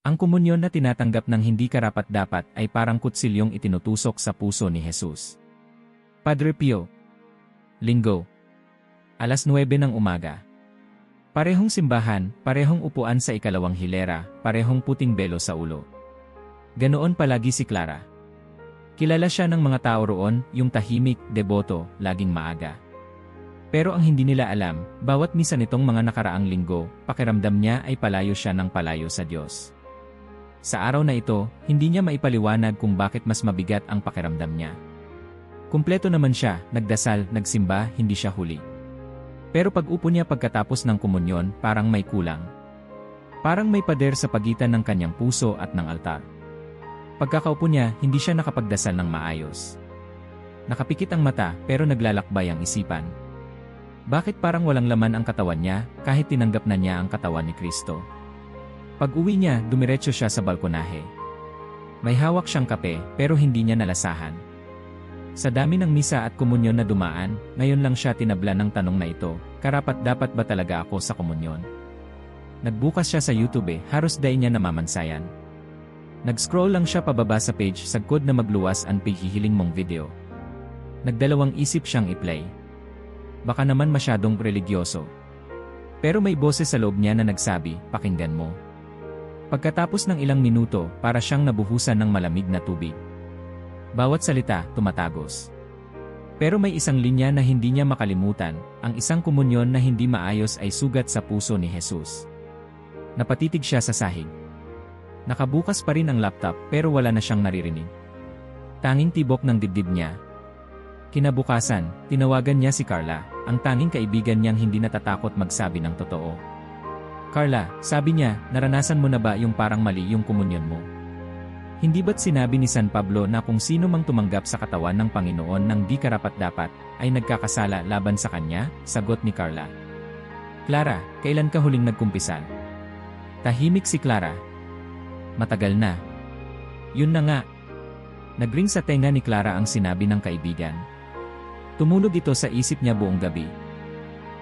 Ang komunyon na tinatanggap ng hindi karapat-dapat ay parang kutsilyong itinutusok sa puso ni Jesus. Padre Pio. Linggo. Alas 9 ng umaga. Parehong simbahan, parehong upuan sa ikalawang hilera, parehong puting belo sa ulo. Ganoon palagi si Clara. Kilala siya ng mga tao roon, yung tahimik, deboto, laging maaga. Pero ang hindi nila alam, bawat misa nitong mga nakaraang linggo, pakiramdam niya ay palayo siya ng palayo sa Diyos. Sa araw na ito, hindi niya maipaliwanag kung bakit mas mabigat ang pakiramdam niya. Kumpleto naman siya, nagdasal, nagsimba, hindi siya huli. Pero pag-upo niya pagkatapos ng komunyon, parang may kulang. Parang may pader sa pagitan ng kanyang puso at ng altar. Pagkakaupo niya, hindi siya nakapagdasal ng maayos. Nakapikit ang mata, pero naglalakbay ang isipan. Bakit parang walang laman ang katawan niya, kahit tinanggap na niya ang katawan ni Kristo? Pag-uwi niya, dumiretso siya sa balkonahe. May hawak siyang kape, pero hindi niya nalasahan. Sa dami ng misa at komunyon na dumaan, ngayon lang siya tinabla ng tanong na ito, karapat-dapat ba talaga ako sa komunyon? Nagbukas siya sa YouTube halos day niya namamansayan. Nag-scroll lang siya pababa sa page sagkod na magluwas ang paghihiling mong video. Nagdalawang isip siyang i-play. Baka naman masyadong religyoso. Pero may boses sa loob niya na nagsabi, pakinggan mo. Pagkatapos ng ilang minuto, para siyang nabuhusan ng malamig na tubig. Bawat salita, tumatagos. Pero may isang linya na hindi niya makalimutan, ang isang komunyon na hindi maayos ay sugat sa puso ni Jesus. Napatitig siya sa sahig. Nakabukas pa rin ang laptop pero wala na siyang naririnig. Tanging tibok ng dibdib niya. Kinabukasan, tinawagan niya si Carla, ang tanging kaibigan niyang hindi natatakot magsabi ng totoo. Carla, sabi niya, naranasan mo na ba yung parang mali yung komunyon mo? Hindi ba't sinabi ni San Pablo na kung sino mang tumanggap sa katawan ng Panginoon ng di karapat-dapat, ay nagkakasala laban sa kanya? Sagot ni Carla. Clara, kailan ka huling nagkumpisal? Tahimik si Clara. Matagal na. Yun na nga. Nagring sa tenga ni Clara ang sinabi ng kaibigan. Tumunog ito sa isip niya buong gabi.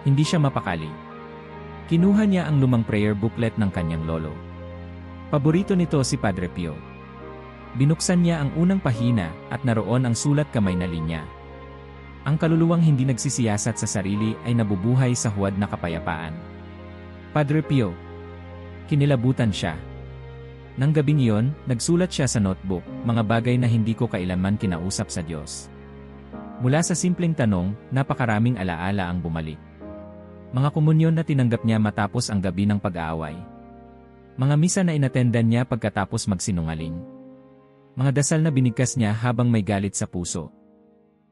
Hindi siya mapakali. Kinuha niya ang lumang prayer booklet ng kanyang lolo. Paborito nito si Padre Pio. Binuksan niya ang unang pahina at naroon ang sulat kamay na linya. Ang kaluluwang hindi nagsisiyasat sa sarili ay nabubuhay sa huwad na kapayapaan. Padre Pio. Kinilabutan siya. Nang gabing iyon, nagsulat siya sa notebook, mga bagay na hindi ko kailanman kinausap sa Diyos. Mula sa simpleng tanong, napakaraming alaala ang bumalik. Mga komunyon na tinanggap niya matapos ang gabi ng pag-aaway. Mga misa na inatendan niya pagkatapos magsinungaling. Mga dasal na binigkas niya habang may galit sa puso.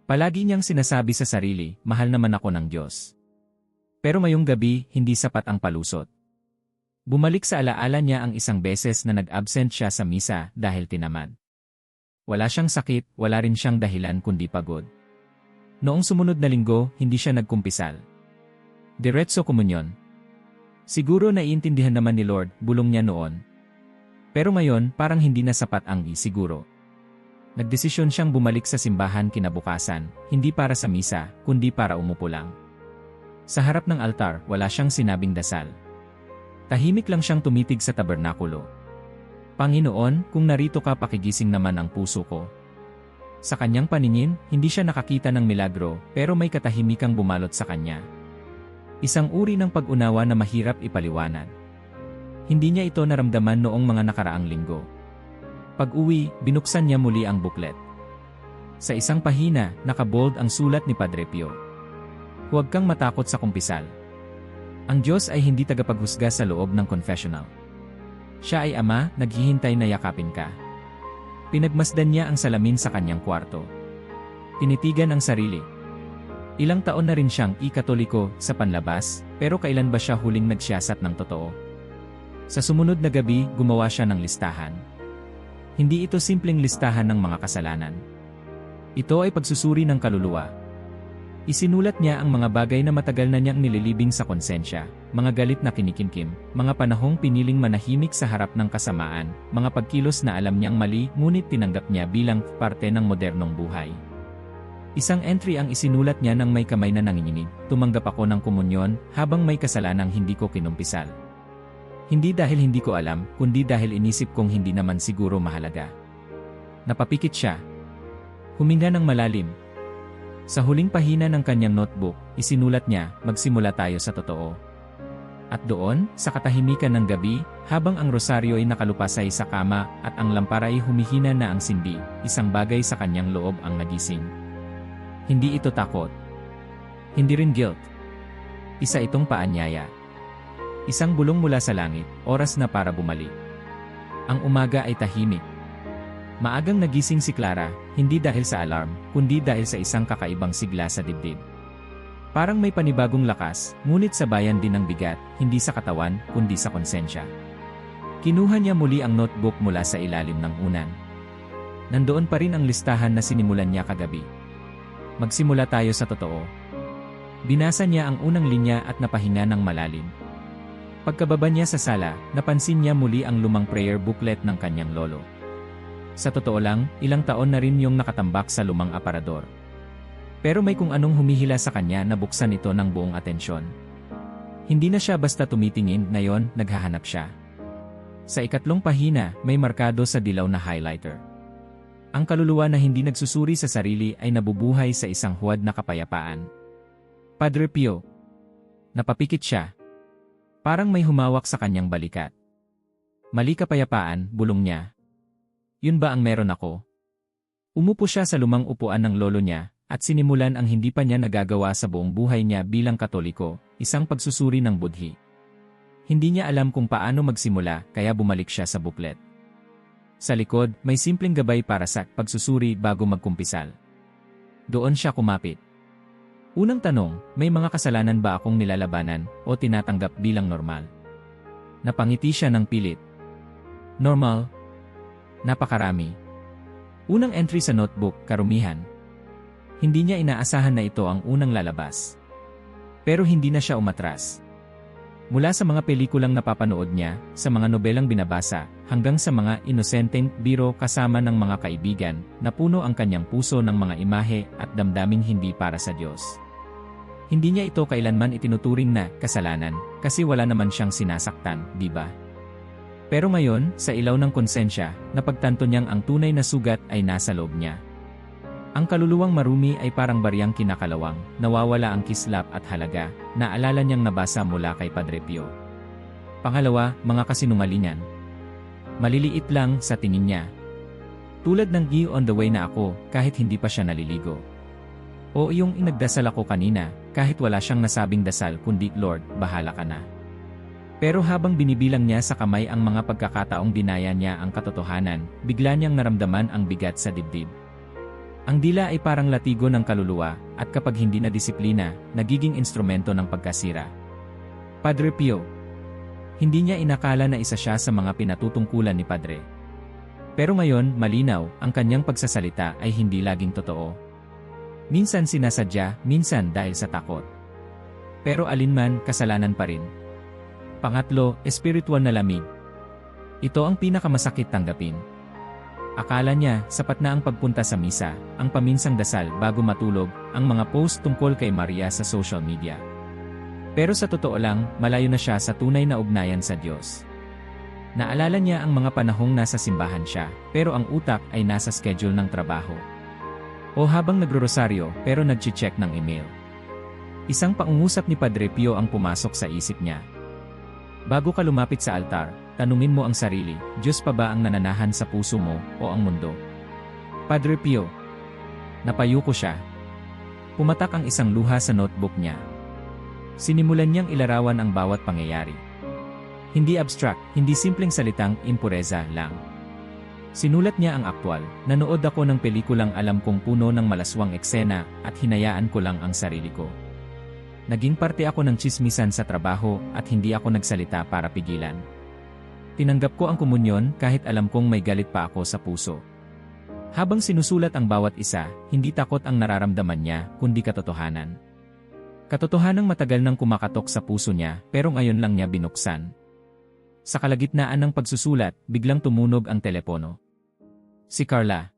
Palagi niyang sinasabi sa sarili, mahal naman ako ng Diyos. Pero ngayong gabi, hindi sapat ang palusot. Bumalik sa alaala niya ang isang beses na nag-absent siya sa misa dahil tinamad. Wala siyang sakit, wala rin siyang dahilan kundi pagod. Noong sumunod na linggo, hindi siya nagkumpisal. Diretso komunyon. Siguro naiintindihan naman ni Lord, bulong niya noon. Pero ngayon, parang hindi na sapat ang siguro. Nagdesisyon siyang bumalik sa simbahan kinabukasan, hindi para sa misa, kundi para umupo lang. Sa harap ng altar, wala siyang sinabing dasal. Tahimik lang siyang tumitig sa tabernakulo. Panginoon, kung narito ka pakigising naman ang puso ko. Sa kanyang paningin, hindi siya nakakita ng milagro, pero may katahimikang bumalot sa kanya. Isang uri ng pag-unawa na mahirap ipaliwanag. Hindi niya ito naramdaman noong mga nakaraang linggo. Pag-uwi, binuksan niya muli ang booklet. Sa isang pahina, nakabold ang sulat ni Padre Pio. Huwag kang matakot sa kumpisal. Ang Diyos ay hindi tagapaghusga sa loob ng confessional. Siya ay Ama, naghihintay na yakapin ka. Pinagmasdan niya ang salamin sa kanyang kwarto. Tinitigan ang sarili. Ilang taon na rin siyang i-Katoliko sa panlabas, pero kailan ba siya huling nagsiyasat ng totoo? Sa sumunod na gabi, gumawa siya ng listahan. Hindi ito simpleng listahan ng mga kasalanan. Ito ay pagsusuri ng kaluluwa. Isinulat niya ang mga bagay na matagal na niyang nililibing sa konsensya, mga galit na kinikimkim, mga panahong piniling manahimik sa harap ng kasamaan, mga pagkilos na alam niyang mali ngunit tinanggap niya bilang parte ng modernong buhay. Isang entry ang isinulat niya nang may kamay na nanginginig, tumanggap ako ng komunyon habang may kasalanang hindi ko kinumpisal. Hindi dahil hindi ko alam, kundi dahil inisip kong hindi naman siguro mahalaga. Napapikit siya. Huminga ng malalim. Sa huling pahina ng kanyang notebook, isinulat niya, magsimula tayo sa totoo. At doon, sa katahimikan ng gabi, habang ang rosaryo ay nakalupasay sa kama at ang lampara ay humihina na ang sindi, isang bagay sa kanyang loob ang nagising. Hindi ito takot. Hindi rin guilt. Isa itong paanyaya. Isang bulong mula sa langit, oras na para bumalik. Ang umaga ay tahimik. Maagang nagising si Clara, hindi dahil sa alarm, kundi dahil sa isang kakaibang sigla sa dibdib. Parang may panibagong lakas, ngunit sa bayan din ng bigat, hindi sa katawan, kundi sa konsensya. Kinuha niya muli ang notebook mula sa ilalim ng unan. Nandoon pa rin ang listahan na sinimulan niya kagabi. Magsimula tayo sa totoo. Binasa niya ang unang linya at napahinga ng malalim. Pagkababa niya sa sala, napansin niya muli ang lumang prayer booklet ng kanyang lolo. Sa totoo lang, ilang taon na rin yung nakatambak sa lumang aparador. Pero may kung anong humihila sa kanya na buksan ito ng buong atensyon. Hindi na siya basta tumitingin, ngayon, naghahanap siya. Sa ikatlong pahina, may markado sa dilaw na highlighter. Ang kaluluwa na hindi nagsusuri sa sarili ay nabubuhay sa isang huwad na kapayapaan. Padre Pio. Napapikit siya. Parang may humawak sa kanyang balikat. Mali kapayapaan, bulong niya. Yun ba ang meron ako? Umupo siya sa lumang upuan ng lolo niya, at sinimulan ang hindi pa niya nagagawa sa buong buhay niya bilang Katoliko, isang pagsusuri ng budhi. Hindi niya alam kung paano magsimula, kaya bumalik siya sa booklet. Sa likod, may simpleng gabay para sa pagsusuri bago magkumpisal. Doon siya kumapit. Unang tanong, may mga kasalanan ba akong nilalabanan o tinatanggap bilang normal? Napangiti siya ng pilit. Normal? Napakarami. Unang entry sa notebook, karumihan. Hindi niya inaasahan na ito ang unang lalabas. Pero hindi na siya umatras. Mula sa mga pelikulang napapanood niya, sa mga nobelang binabasa, hanggang sa mga inosenteng biro kasama ng mga kaibigan, napuno ang kanyang puso ng mga imahe at damdaming hindi para sa Diyos. Hindi niya ito kailanman itinuturing na kasalanan, kasi wala naman siyang sinasaktan, di ba? Pero ngayon, sa ilaw ng konsensya, napagtanto niyang ang tunay na sugat ay nasa loob niya. Ang kaluluwang marumi ay parang baryang kinakalawang, nawawala ang kislap at halaga, naalala niyang nabasa mula kay Padre Pio. Pangalawa, mga kasinungalingan. Maliliit lang sa tingin niya. Tulad ng "You on the way" na ako, kahit hindi pa siya naliligo. O yung "Inagdasal ako kanina", kahit wala siyang nasabing dasal kundi "Lord, bahala ka na". Pero habang binibilang niya sa kamay ang mga pagkakataong dinaya niya ang katotohanan, bigla niyang naramdaman ang bigat sa dibdib. Ang dila ay parang latigo ng kaluluwa, at kapag hindi na disiplina, nagiging instrumento ng pagkasira. Padre Pio. Hindi niya inakala na isa siya sa mga pinatutungkulan ni Padre. Pero ngayon, malinaw, ang kanyang pagsasalita ay hindi laging totoo. Minsan sinasadya, minsan dahil sa takot. Pero alinman, kasalanan pa rin. Pangatlo, espiritual na lamig. Ito ang pinakamasakit tanggapin. Akala niya, sapat na ang pagpunta sa misa, ang paminsang dasal bago matulog, ang mga post tungkol kay Maria sa social media. Pero sa totoo lang, malayo na siya sa tunay na ugnayan sa Diyos. Naalala niya ang mga panahong nasa simbahan siya, pero ang utak ay nasa schedule ng trabaho. O habang nagro-rosaryo, pero nag-check ng email. Isang pangungusap ni Padre Pio ang pumasok sa isip niya. Bago ka lumapit sa altar, tanungin mo ang sarili, Diyos pa ba ang nananahan sa puso mo o ang mundo? Padre Pio. Napayuko siya. Pumatak ang isang luha sa notebook niya. Sinimulan niyang ilarawan ang bawat pangyayari. Hindi abstract, hindi simpleng salitang impureza lang. Sinulat niya ang aktwal, nanood ako ng pelikulang alam kong puno ng malaswang eksena at hinayaan ko lang ang sarili ko. Naging parte ako ng tsismisan sa trabaho at hindi ako nagsalita para pigilan. Tinanggap ko ang komunyon kahit alam kong may galit pa ako sa puso. Habang sinusulat ang bawat isa, hindi takot ang nararamdaman niya, kundi katotohanan. Katotohanang matagal nang kumakatok sa puso niya, pero ngayon lang niya binuksan. Sa kalagitnaan ng pagsusulat, biglang tumunog ang telepono. Si Carla.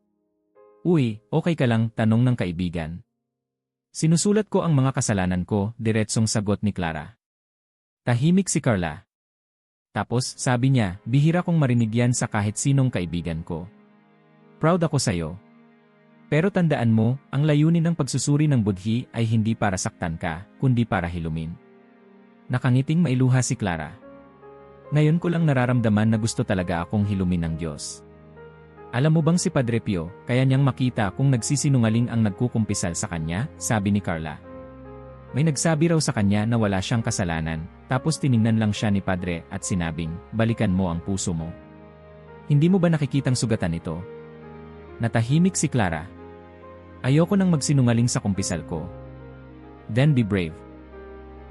Uy, okay ka lang, tanong ng kaibigan. Sinusulat ko ang mga kasalanan ko, diretsong sagot ni Clara. Tahimik si Carla. Tapos, sabi niya, bihira kong marinig yan sa kahit sinong kaibigan ko. Proud ako sa'yo. Pero tandaan mo, ang layunin ng pagsusuri ng budhi ay hindi para saktan ka, kundi para hilumin. Nakangiting mailuha si Clara. Ngayon ko lang nararamdaman na gusto talaga akong hilumin ng Diyos. Alam mo bang si Padre Pio, kaya niyang makita kung nagsisinungaling ang nagkukumpisal sa kanya, sabi ni Carla. May nagsabi raw sa kanya na wala siyang kasalanan, tapos tiningnan lang siya ni Padre at sinabing, balikan mo ang puso mo. Hindi mo ba nakikitang sugatan ito? Natahimik si Clara. Ayoko nang magsinungaling sa kumpisal ko. Then be brave.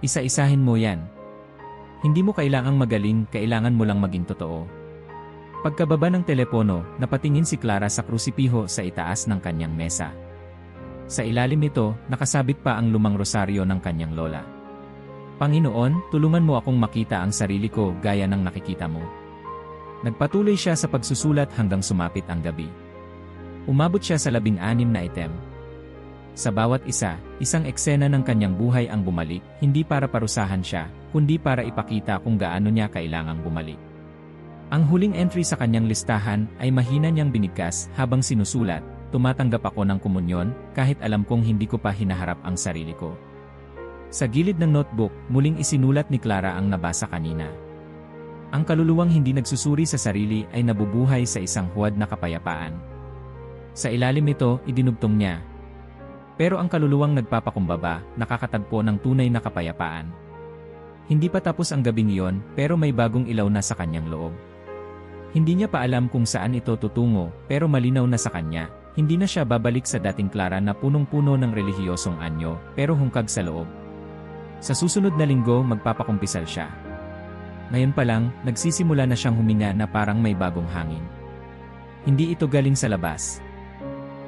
Isa-isahin mo yan. Hindi mo kailangang magaling, kailangan mo lang maging totoo. Pagkababa ng telepono, napatingin si Clara sa krusipiho sa itaas ng kanyang mesa. Sa ilalim nito, nakasabit pa ang lumang rosaryo ng kanyang lola. Panginoon, tulungan mo akong makita ang sarili ko gaya ng nakikita mo. Nagpatuloy siya sa pagsusulat hanggang sumapit ang gabi. Umabot siya sa 16 na item. Sa bawat isa, isang eksena ng kanyang buhay ang bumalik, hindi para parusahan siya, kundi para ipakita kung gaano niya kailangang bumalik. Ang huling entry sa kanyang listahan ay mahina niyang binigkas habang sinusulat, tumatanggap ako ng komunyon kahit alam kong hindi ko pa hinaharap ang sarili ko. Sa gilid ng notebook, muling isinulat ni Clara ang nabasa kanina. Ang kaluluwang hindi nagsusuri sa sarili ay nabubuhay sa isang huwad na kapayapaan. Sa ilalim nito, idinugtong niya. Pero ang kaluluwang nagpapakumbaba, nakakatagpo ng tunay na kapayapaan. Hindi pa tapos ang gabing iyon, pero may bagong ilaw na sa kanyang loob. Hindi niya pa alam kung saan ito tutungo, pero malinaw na sa kanya. Hindi na siya babalik sa dating Clara na punong-puno ng relihiyosong anyo, pero hungkag sa loob. Sa susunod na linggo, magpapakumpisal siya. Ngayon pa lang, nagsisimula na siyang huminga na parang may bagong hangin. Hindi ito galing sa labas.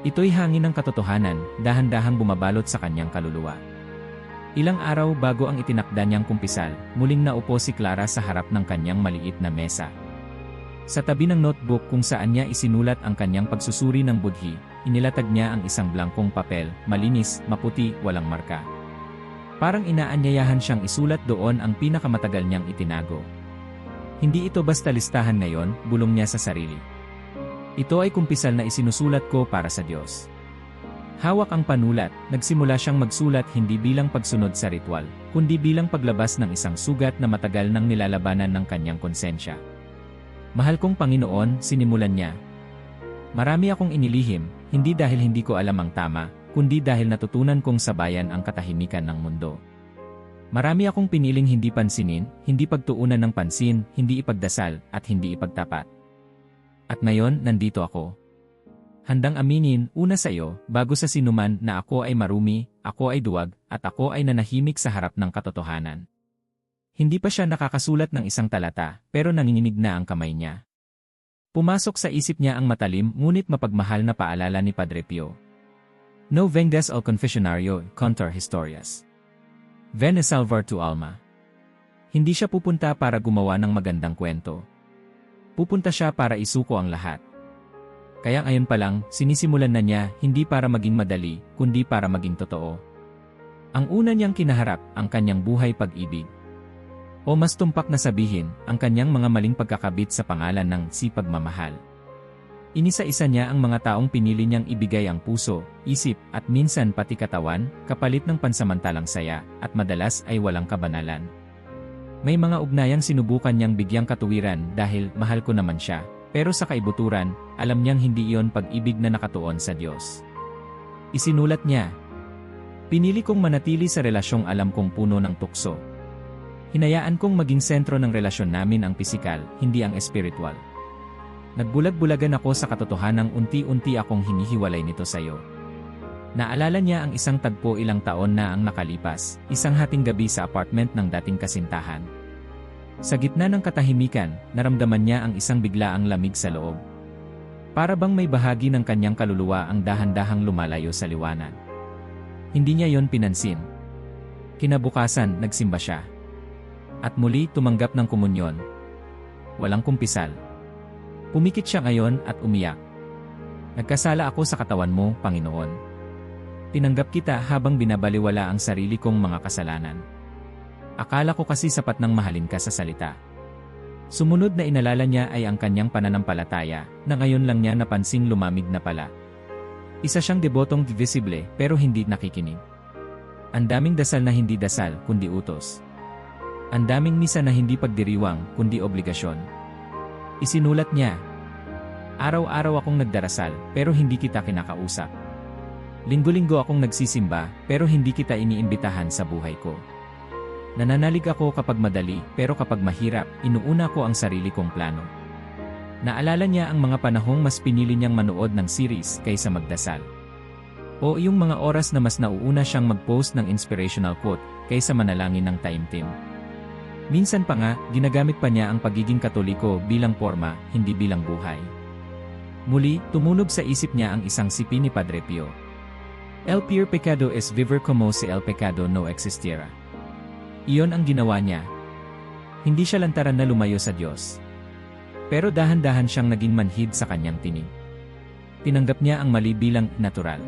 Ito'y hangin ng katotohanan, dahan-dahang bumabalot sa kanyang kaluluwa. Ilang araw bago ang itinakda niyang kumpisal, muling naupo si Clara sa harap ng kanyang maliit na mesa. Sa tabi ng notebook kung saan niya isinulat ang kanyang pagsusuri ng budhi, inilatag niya ang isang blangkong papel, malinis, maputi, walang marka. Parang inaanyayahan siyang isulat doon ang pinakamatagal niyang itinago. Hindi ito basta listahan ngayon, bulong niya sa sarili. Ito ay kumpisal na isinusulat ko para sa Diyos. Hawak ang panulat, nagsimula siyang magsulat hindi bilang pagsunod sa ritual, kundi bilang paglabas ng isang sugat na matagal nang nilalabanan ng kanyang konsensya. Mahal kong Panginoon, sinimulan niya. Marami akong inilihim, hindi dahil hindi ko alam ang tama, kundi dahil natutunan kong sabayan ang katahimikan ng mundo. Marami akong piniling hindi pansinin, hindi pagtuunan ng pansin, hindi ipagdasal, at hindi ipagtapat. At ngayon, nandito ako. Handang aminin, una sa iyo, bago sa sinuman na ako ay marumi, ako ay duwag, at ako ay nanahimik sa harap ng katotohanan. Hindi pa siya nakakasulat ng isang talata, pero nanginginig na ang kamay niya. Pumasok sa isip niya ang matalim ngunit mapagmahal na paalala ni Padre Pio. No vengas al confessionario, contar historias. Ven a salvar tu alma. Hindi siya pupunta para gumawa ng magandang kwento. Pupunta siya para isuko ang lahat. Kaya ngayon pa lang, sinisimulan na niya hindi para maging madali, kundi para maging totoo. Ang una niyang kinaharap, ang kanyang buhay pag-ibig. O mas tumpak na sabihin, ang kanyang mga maling pagkakabit sa pangalan ng pagmamahal. Inisa-isa niya ang mga taong pinili niyang ibigay ang puso, isip, at minsan pati katawan, kapalit ng pansamantalang saya, at madalas ay walang kabanalan. May mga ugnayang sinubukan niyang bigyang katuwiran dahil mahal ko naman siya, pero sa kaibuturan, alam niyang hindi iyon pag-ibig na nakatuon sa Diyos. Isinulat niya, pinili kong manatili sa relasyong alam kong puno ng tukso. Hinayaan kong maging sentro ng relasyon namin ang pisikal, hindi ang espiritual. Nagbulag-bulagan ako sa katotohanang unti-unti akong hinihiwalay nito sa iyo. Naalala niya ang isang tagpo ilang taon na ang nakalipas, isang hating gabi sa apartment ng dating kasintahan. Sa gitna ng katahimikan, naramdaman niya ang isang biglaang lamig sa loob. Para bang may bahagi ng kanyang kaluluwa ang dahan-dahang lumalayo sa liwanag. Hindi niya yon pinansin. Kinabukasan, nagsimba siya. At muli tumanggap ng komunyon. Walang kumpisal. Pumikit siya ngayon at umiyak. Nagkasala ako sa katawan mo, Panginoon. Tinanggap kita habang binabaliwala ang sarili kong mga kasalanan. Akala ko kasi sapat nang mahalin ka sa salita. Sumunod na inalala niya ay ang kanyang pananampalataya, na ngayon lang niya napansing lumamig na pala. Isa siyang debotong visible pero hindi nakikinig. Ang daming dasal na hindi dasal kundi utos. Ang daming misa na hindi pagdiriwang kundi obligasyon. Isinulat niya, araw-araw akong nagdarasal pero hindi kita kinakausap. Linggo-linggo akong nagsisimba pero hindi kita iniimbitahan sa buhay ko. Nananalig ako kapag madali, pero kapag mahirap, inuuna ko ang sarili kong plano. Naalala niya ang mga panahong mas pinili niyang manood ng series kaysa magdasal. O yung mga oras na mas nauuna siyang mag-post ng inspirational quote kaysa manalangin ng taimtim. Minsan pa nga, ginagamit pa niya ang pagiging Katoliko bilang forma, hindi bilang buhay. Muli, tumunog sa isip niya ang isang sipi ni Padre Pio. El peor pecado es vivir como si el pecado no existiera. Iyon ang ginawa niya. Hindi siya lantaran na lumayo sa Diyos. Pero dahan-dahan siyang naging manhid sa kanyang tinig. Tinanggap niya ang mali bilang natural.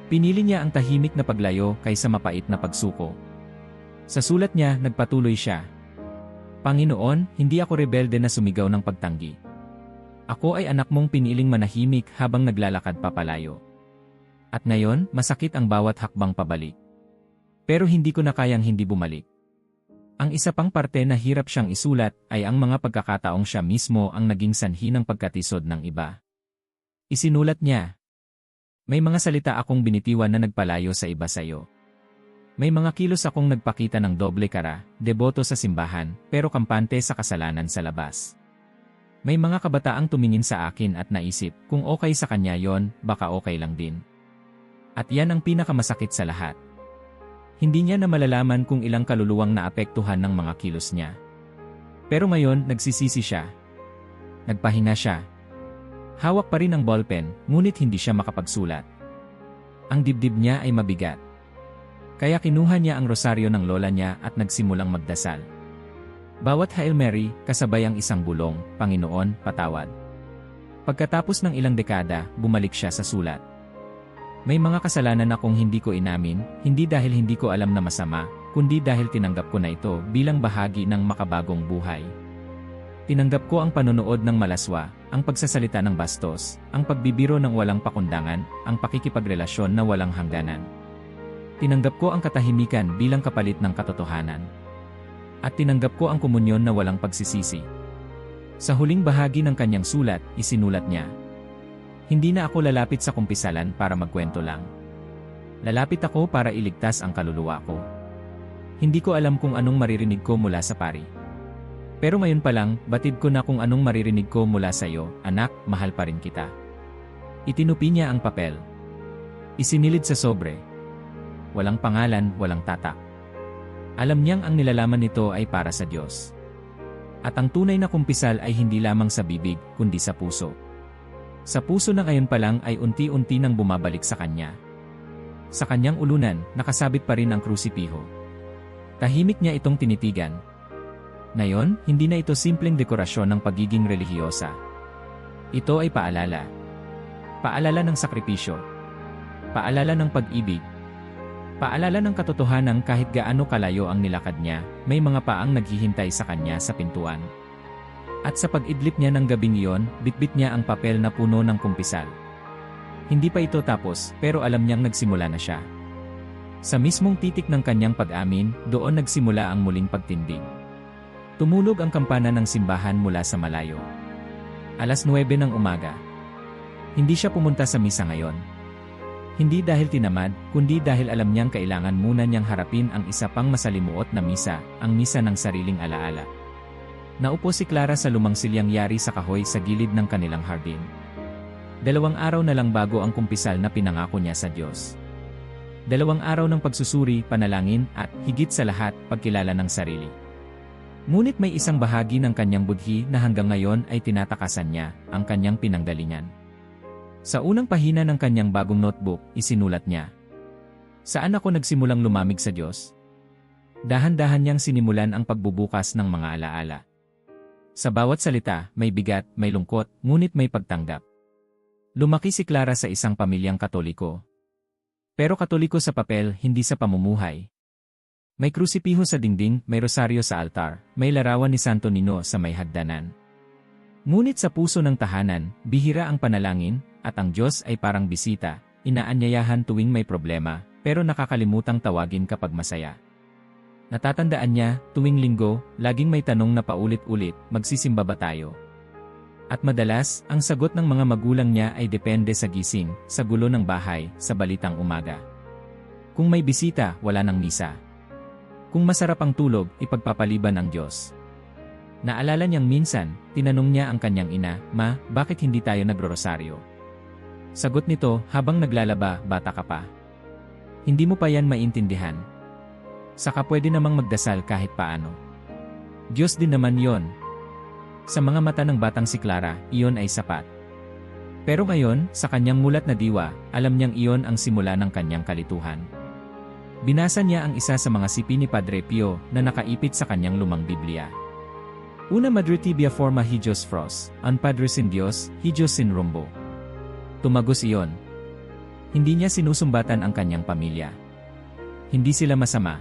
Pinili niya ang tahimik na paglayo kaysa mapait na pagsuko. Sa sulat niya, nagpatuloy siya. Panginoon, hindi ako rebelde na sumigaw ng pagtanggi. Ako ay anak mong piniling manahimik habang naglalakad papalayo. At ngayon, masakit ang bawat hakbang pabalik. Pero hindi ko na kayang hindi bumalik. Ang isa pang parte na hirap siyang isulat ay ang mga pagkakataong siya mismo ang naging sanhi ng pagkatisod ng iba. Isinulat niya, may mga salita akong binitiwan na nagpalayo sa iba sayo. May mga kilos akong nagpakita ng doble kara, deboto sa simbahan, pero kampante sa kasalanan sa labas. May mga kabataang tumingin sa akin at naisip, kung okay sa kanya yon, baka okay lang din. At yan ang pinakamasakit sa lahat. Hindi niya na malalaman kung ilang kaluluwang naapektuhan ng mga kilos niya. Pero ngayon, nagsisisi siya. Nagpahinga siya. Hawak pa rin ang ballpen, ngunit hindi siya makapagsulat. Ang dibdib niya ay mabigat. Kaya kinuha niya ang rosaryo ng lola niya at nagsimulang magdasal. Bawat Hail Mary, kasabay ang isang bulong, Panginoon, patawad. Pagkatapos ng ilang dekada, bumalik siya sa sulat. May mga kasalanan akong hindi ko inamin, hindi dahil hindi ko alam na masama, kundi dahil tinanggap ko na ito bilang bahagi ng makabagong buhay. Tinanggap ko ang panonood ng malaswa, ang pagsasalita ng bastos, ang pagbibiro ng walang pakundangan, ang pakikipagrelasyon na walang hangganan. Tinanggap ko ang katahimikan bilang kapalit ng katotohanan. At tinanggap ko ang komunyon na walang pagsisisi. Sa huling bahagi ng kanyang sulat, isinulat niya, hindi na ako lalapit sa kumpisalan para magkwento lang. Lalapit ako para iligtas ang kaluluwa ko. Hindi ko alam kung anong maririnig ko mula sa pari. Pero ngayon pa lang, batid ko na kung anong maririnig ko mula sa iyo, anak, mahal pa rin kita. Itinupi niya ang papel. Isinilid sa sobre. Walang pangalan, walang tatak. Alam niyang ang nilalaman nito ay para sa Diyos. At ang tunay na kumpisal ay hindi lamang sa bibig, kundi sa puso. Sa puso na ngayon pa lang ay unti-unti nang bumabalik sa kanya. Sa kanyang ulunan, nakasabit pa rin ang krusipiho. Tahimik niya itong tinitigan. Ngayon, hindi na ito simpleng dekorasyon ng pagiging relihiyosa. Ito ay paalala. Paalala ng sakripisyo. Paalala ng pag-ibig. Paalala ng katotohanan kahit gaano kalayo ang nilakad niya, may mga paang naghihintay sa kanya sa pintuan. At sa pag-idlip niya ng gabing iyon, bitbit niya ang papel na puno ng kumpisal. Hindi pa ito tapos, pero alam niyang nagsimula na siya. Sa mismong titik ng kanyang pag-amin, doon nagsimula ang muling pagtindig. Tumulog ang kampana ng simbahan mula sa malayo. 9:00 ng umaga. Hindi siya pumunta sa misa ngayon. Hindi dahil tinamad, kundi dahil alam niyang kailangan muna niyang harapin ang isa pang masalimuot na misa, ang misa ng sariling alaala. Naupo si Clara sa lumang silyang yari sa kahoy sa gilid ng kanilang hardin. 2 araw na lang bago ang kumpisal na pinangako niya sa Diyos. 2 araw ng pagsusuri, panalangin, at, higit sa lahat, pagkilala ng sarili. Ngunit may isang bahagi ng kanyang budhi na hanggang ngayon ay tinatakasan niya, ang kanyang pinanggalingan. Sa unang pahina ng kanyang bagong notebook, isinulat niya, saan ako nagsimulang lumamig sa Diyos? Dahan-dahan niyang sinimulan ang pagbubukas ng mga alaala. Sa bawat salita, may bigat, may lungkot, ngunit may pagtanggap. Lumaki si Clara sa isang pamilyang Katoliko. Pero Katoliko sa papel, hindi sa pamumuhay. May krusipiho sa dingding, may rosaryo sa altar, may larawan ni Santo Niño sa may hagdanan. Ngunit sa puso ng tahanan, bihira ang panalangin, at ang Diyos ay parang bisita, inaanyayahan tuwing may problema, pero nakakalimutang tawagin kapag masaya. Natatandaan niya, tuwing linggo, laging may tanong na paulit-ulit, magsisimba ba tayo? At madalas, ang sagot ng mga magulang niya ay depende sa gising, sa gulo ng bahay, sa balitang umaga. Kung may bisita, wala nang misa. Kung masarap ang tulog, ipagpapaliban ang Diyos. Naalala niyang minsan, tinanong niya ang kanyang ina, "Ma, bakit hindi tayo nagro-rosaryo?" Sagot nito, "Habang naglalaba, bata ka pa. Hindi mo pa yan maintindihan. Saka pwede namang magdasal kahit paano. Diyos din naman yon." Sa mga mata ng batang si Clara, iyon ay sapat. Pero ngayon, sa kanyang mulat na diwa, alam niyang iyon ang simula ng kanyang kalituhan. Binasa niya ang isa sa mga sipi ni Padre Pio na nakaipit sa kanyang lumang Biblia. Una Madre Tibia forma hijos fros, an Padre sin Dios, hijos sin rumbo. Tumagos iyon. Hindi niya sinusumbatan ang kanyang pamilya. Hindi sila masama.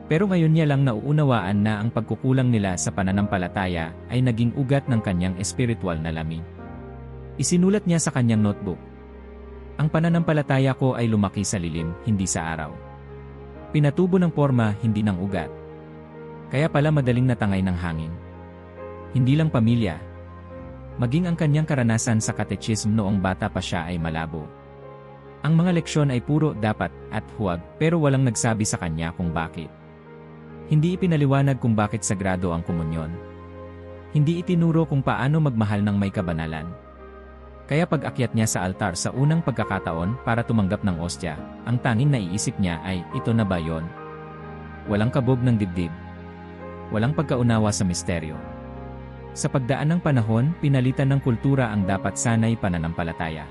Pero ngayon niya lang nauunawaan na ang pagkukulang nila sa pananampalataya ay naging ugat ng kanyang espiritual na lamig. Isinulat niya sa kanyang notebook. Ang pananampalataya ko ay lumaki sa lilim, hindi sa araw. Pinatubo ng forma, hindi ng ugat. Kaya pala madaling natangay ng hangin. Hindi lang pamilya. Maging ang kanyang karanasan sa catechism noong bata pa siya ay malabo. Ang mga leksyon ay puro dapat at huwag, pero walang nagsabi sa kanya kung bakit. Hindi ipinaliwanag kung bakit sagrado ang komunyon. Hindi itinuro kung paano magmahal ng may kabanalan. Kaya pag-akyat niya sa altar sa unang pagkakataon para tumanggap ng ostya, ang tanging naiisip niya ay, ito na ba yon? Walang kabog ng dibdib. Walang pagkaunawa sa misteryo. Sa pagdaan ng panahon, pinalitan ng kultura ang dapat sanay pananampalataya.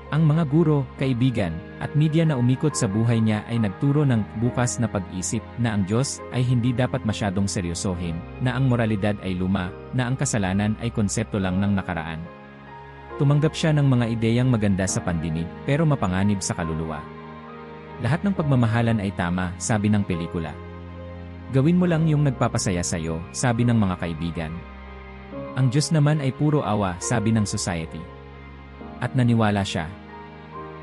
Ang mga guro, kaibigan, at media na umikot sa buhay niya ay nagturo ng bukas na pag-isip na ang Diyos ay hindi dapat masyadong seryosohin, na ang moralidad ay luma, na ang kasalanan ay konsepto lang ng nakaraan. Tumanggap siya ng mga ideyang maganda sa pandinig, pero mapanganib sa kaluluwa. Lahat ng pagmamahalan ay tama, sabi ng pelikula. Gawin mo lang yung nagpapasaya sa'yo, sabi ng mga kaibigan. Ang Diyos naman ay puro awa, sabi ng society. At naniwala siya.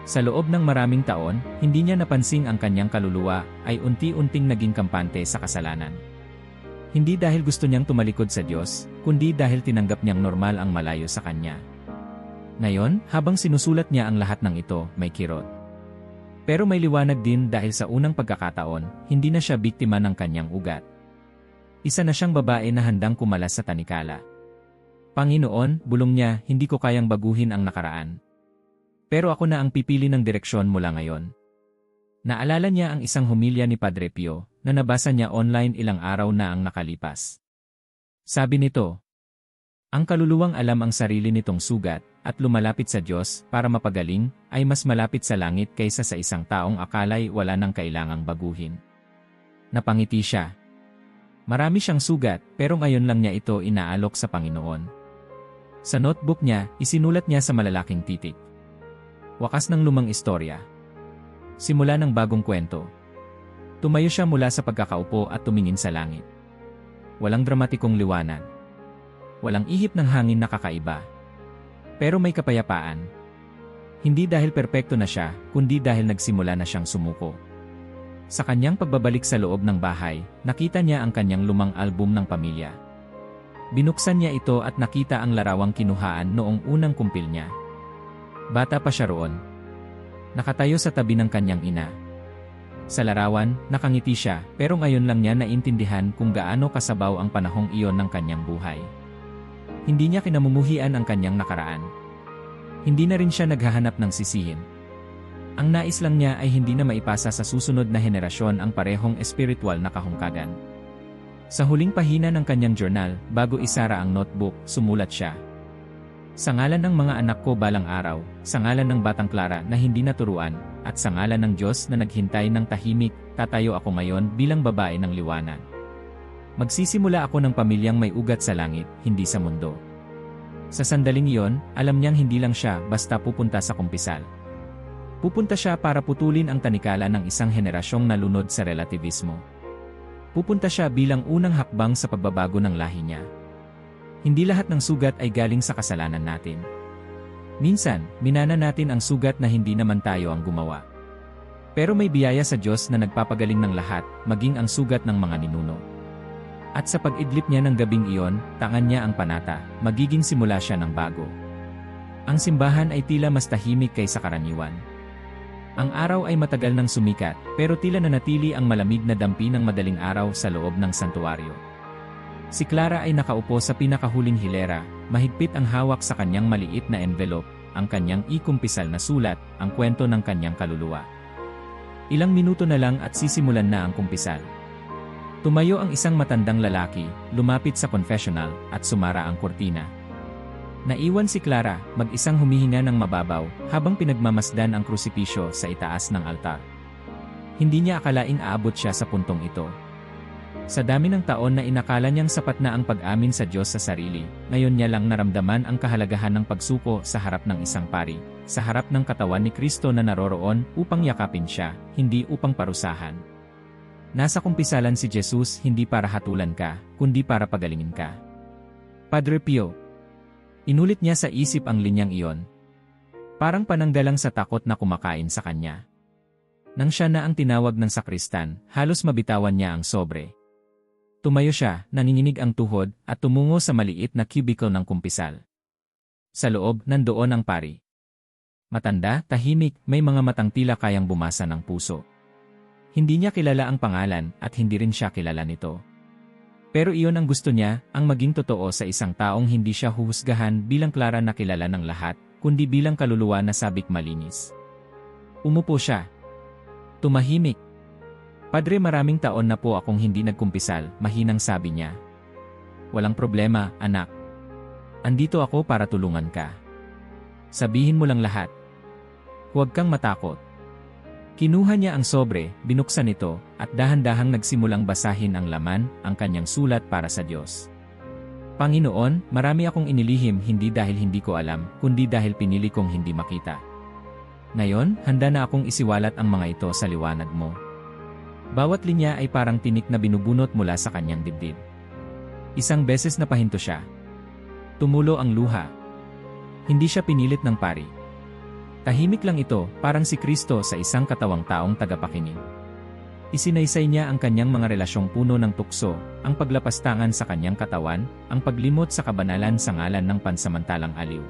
Sa loob ng maraming taon, hindi niya napansing ang kanyang kaluluwa ay unti-unting naging kampante sa kasalanan. Hindi dahil gusto niyang tumalikod sa Diyos, kundi dahil tinanggap niyang normal ang malayo sa kanya. Ngayon, habang sinusulat niya ang lahat ng ito, may kirot. Pero may liwanag din dahil sa unang pagkakataon, hindi na siya biktima ng kanyang ugat. Isa na siyang babae na handang kumalas sa tanikala. Panginoon, bulong niya, hindi ko kayang baguhin ang nakaraan. Pero ako na ang pipili ng direksyon mula ngayon. Naalala niya ang isang humilya ni Padre Pio, na nabasa niya online ilang araw na ang nakalipas. Sabi nito, ang kaluluwang alam ang sarili nitong sugat, at lumalapit sa Diyos para mapagaling, ay mas malapit sa langit kaysa sa isang taong akala'y wala nang kailangang baguhin. Napangiti siya. Marami siyang sugat, pero ngayon lang niya ito inaalok sa Panginoon. Sa notebook niya, isinulat niya sa malalaking titik. Wakas ng lumang istorya. Simula ng bagong kwento. Tumayo siya mula sa pagkakaupo at tumingin sa langit. Walang dramatikong liwanag. Walang ihip ng hangin na kakaiba. Pero may kapayapaan. Hindi dahil perpekto na siya, kundi dahil nagsimula na siyang sumuko. Sa kanyang pagbabalik sa loob ng bahay, nakita niya ang kanyang lumang album ng pamilya. Binuksan niya ito at nakita ang larawang kinuhaan noong unang kumpil niya. Bata pa siya roon. Nakatayo sa tabi ng kanyang ina. Sa larawan, nakangiti siya, pero ngayon lang niya naintindihan kung gaano kasabaw ang panahong iyon ng kanyang buhay. Hindi niya kinamumuhian ang kanyang nakaraan. Hindi na rin siya naghahanap ng sisihin. Ang nais lang niya ay hindi na maipasa sa susunod na henerasyon ang parehong espiritual na kahungkagan. Sa huling pahina ng kanyang journal, bago isara ang notebook, sumulat siya. Sa ngalan ng mga anak ko balang araw, sa ngalan ng batang Clara na hindi naturuan, at sa ngalan ng Diyos na naghintay ng tahimik, tatayo ako ngayon bilang babae ng liwanag. Magsisimula ako ng pamilyang may ugat sa langit, hindi sa mundo. Sa sandaling iyon, alam niyang hindi lang siya basta pupunta sa kumpisal. Pupunta siya para putulin ang tanikala ng isang henerasyong nalunod sa relativismo. Pupunta siya bilang unang hakbang sa pagbabago ng lahi niya. Hindi lahat ng sugat ay galing sa kasalanan natin. Minsan, minana natin ang sugat na hindi naman tayo ang gumawa. Pero may biyaya sa Diyos na nagpapagaling ng lahat, maging ang sugat ng mga ninuno. At sa pag-idlip niya ng gabing iyon, tangan niya ang panata, magiging simula siya ng bago. Ang simbahan ay tila mas tahimik kaysa karaniwan. Ang araw ay matagal nang sumikat, pero tila nanatili ang malamig na dampi ng madaling araw sa loob ng santuaryo. Si Clara ay nakaupo sa pinakahuling hilera, mahigpit ang hawak sa kanyang maliit na envelope, ang kanyang ikumpisal na sulat, ang kwento ng kanyang kaluluwa. Ilang minuto na lang at sisimulan na ang kumpisal. Tumayo ang isang matandang lalaki, lumapit sa confessional, at sumara ang kurtina. Naiwan si Clara, mag-isang humihinga ng mababaw, habang pinagmamasdan ang krusipisyo sa itaas ng altar. Hindi niya akalaing aabot siya sa puntong ito. Sa dami ng taon na inakala niyang sapat na ang pag-amin sa Diyos sa sarili, ngayon niya lang naramdaman ang kahalagahan ng pagsuko sa harap ng isang pari, sa harap ng katawan ni Kristo na naroroon upang yakapin siya, hindi upang parusahan. Nasa kumpisalan si Jesus hindi para hatulan ka, kundi para pagalingin ka. Padre Pio. Inulit niya sa isip ang linyang iyon. Parang pananggalang sa takot na kumakain sa kanya. Nang siya na ang tinawag ng sakristan, halos mabitawan niya ang sobre. Tumayo siya, nanginginig ang tuhod, at tumungo sa maliit na cubicle ng kumpisal. Sa loob, nandoon ang pari. Matanda, tahimik, may mga matang tila kayang bumasa ng puso. Hindi niya kilala ang pangalan, at hindi rin siya kilala nito. Pero iyon ang gusto niya, ang maging totoo sa isang taong hindi siya huhusgahan bilang Clara na kilala ng lahat, kundi bilang kaluluwa na sabik malinis. Umupo siya. Tumahimik. Padre, maraming taon na po akong hindi nagkumpisal, mahinang sabi niya. Walang problema, anak. Andito ako para tulungan ka. Sabihin mo lang lahat. Huwag kang matakot. Kinuha niya ang sobre, binuksan ito, at dahan-dahang nagsimulang basahin ang laman, ang kanyang sulat para sa Diyos. Panginoon, marami akong inilihim hindi dahil hindi ko alam, kundi dahil pinili kong hindi makita. Ngayon, handa na akong isiwalat ang mga ito sa liwanag mo. Bawat linya ay parang tinik na binubunot mula sa kanyang dibdib. Isang beses napahinto siya. Tumulo ang luha. Hindi siya pinilit ng pari. Tahimik lang ito, parang si Kristo sa isang katawang taong tagapakinig. Isinaysay niya ang kanyang mga relasyong puno ng tukso, ang paglapastangan sa kanyang katawan, ang paglimot sa kabanalan sa ngalan ng pansamantalang aliw.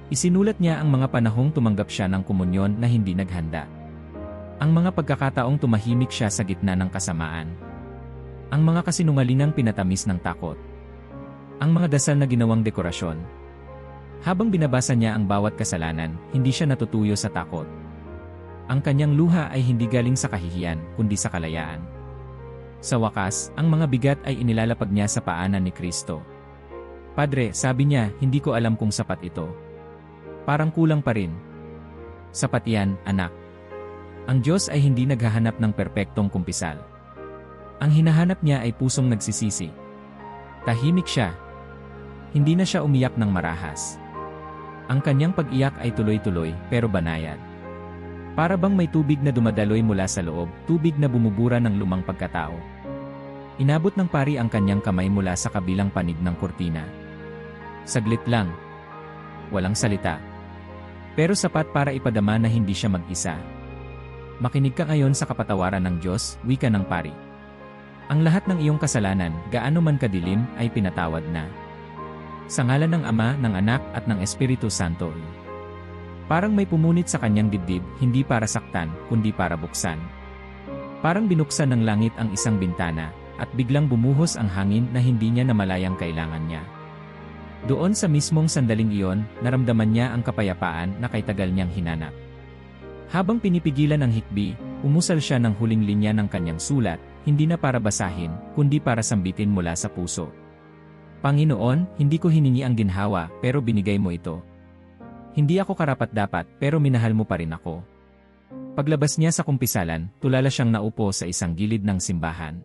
Isinulat niya ang mga panahong tumanggap siya ng komunyon na hindi naghanda. Ang mga pagkakataong tumahimik siya sa gitna ng kasamaan. Ang mga kasinungalingang pinatamis ng takot. Ang mga dasal na ginawang dekorasyon. Habang binabasa niya ang bawat kasalanan, hindi siya natutuyo sa takot. Ang kanyang luha ay hindi galing sa kahihiyan, kundi sa kalayaan. Sa wakas, ang mga bigat ay inilalapag niya sa paanan ni Kristo. Padre, sabi niya, hindi ko alam kung sapat ito. Parang kulang pa rin. Sapat yan, anak. Ang Diyos ay hindi naghahanap ng perpektong kumpisal. Ang hinahanap niya ay pusong nagsisisi. Tahimik siya. Hindi na siya umiyak ng marahas. Ang kanyang pag-iyak ay tuloy-tuloy, pero banayad. Para bang may tubig na dumadaloy mula sa loob, tubig na bumubura ng lumang pagkatao. Inabot ng pari ang kanyang kamay mula sa kabilang panig ng kurtina. Saglit lang. Walang salita. Pero sapat para ipadama na hindi siya mag-isa. Makinig ka ngayon sa kapatawaran ng Diyos, wika ng pari. Ang lahat ng iyong kasalanan, gaano man kadilim, ay pinatawad na. Sa ngalan ng Ama, ng Anak, at ng Espiritu Santo. Parang may pumunit sa kanyang dibdib, hindi para saktan, kundi para buksan. Parang binuksan ng langit ang isang bintana, at biglang bumuhos ang hangin na hindi niya namalayang kailangan niya. Doon sa mismong sandaling iyon, naramdaman niya ang kapayapaan na kay tagal niyang hinanap. Habang pinipigilan ang hikbi, umusal siya ng huling linya ng kanyang sulat, hindi na para basahin, kundi para sambitin mula sa puso. Panginoon, hindi ko hiningi ang ginhawa, pero binigay mo ito. Hindi ako karapat-dapat, pero minahal mo pa rin ako. Paglabas niya sa kumpisalan, tulala siyang naupo sa isang gilid ng simbahan.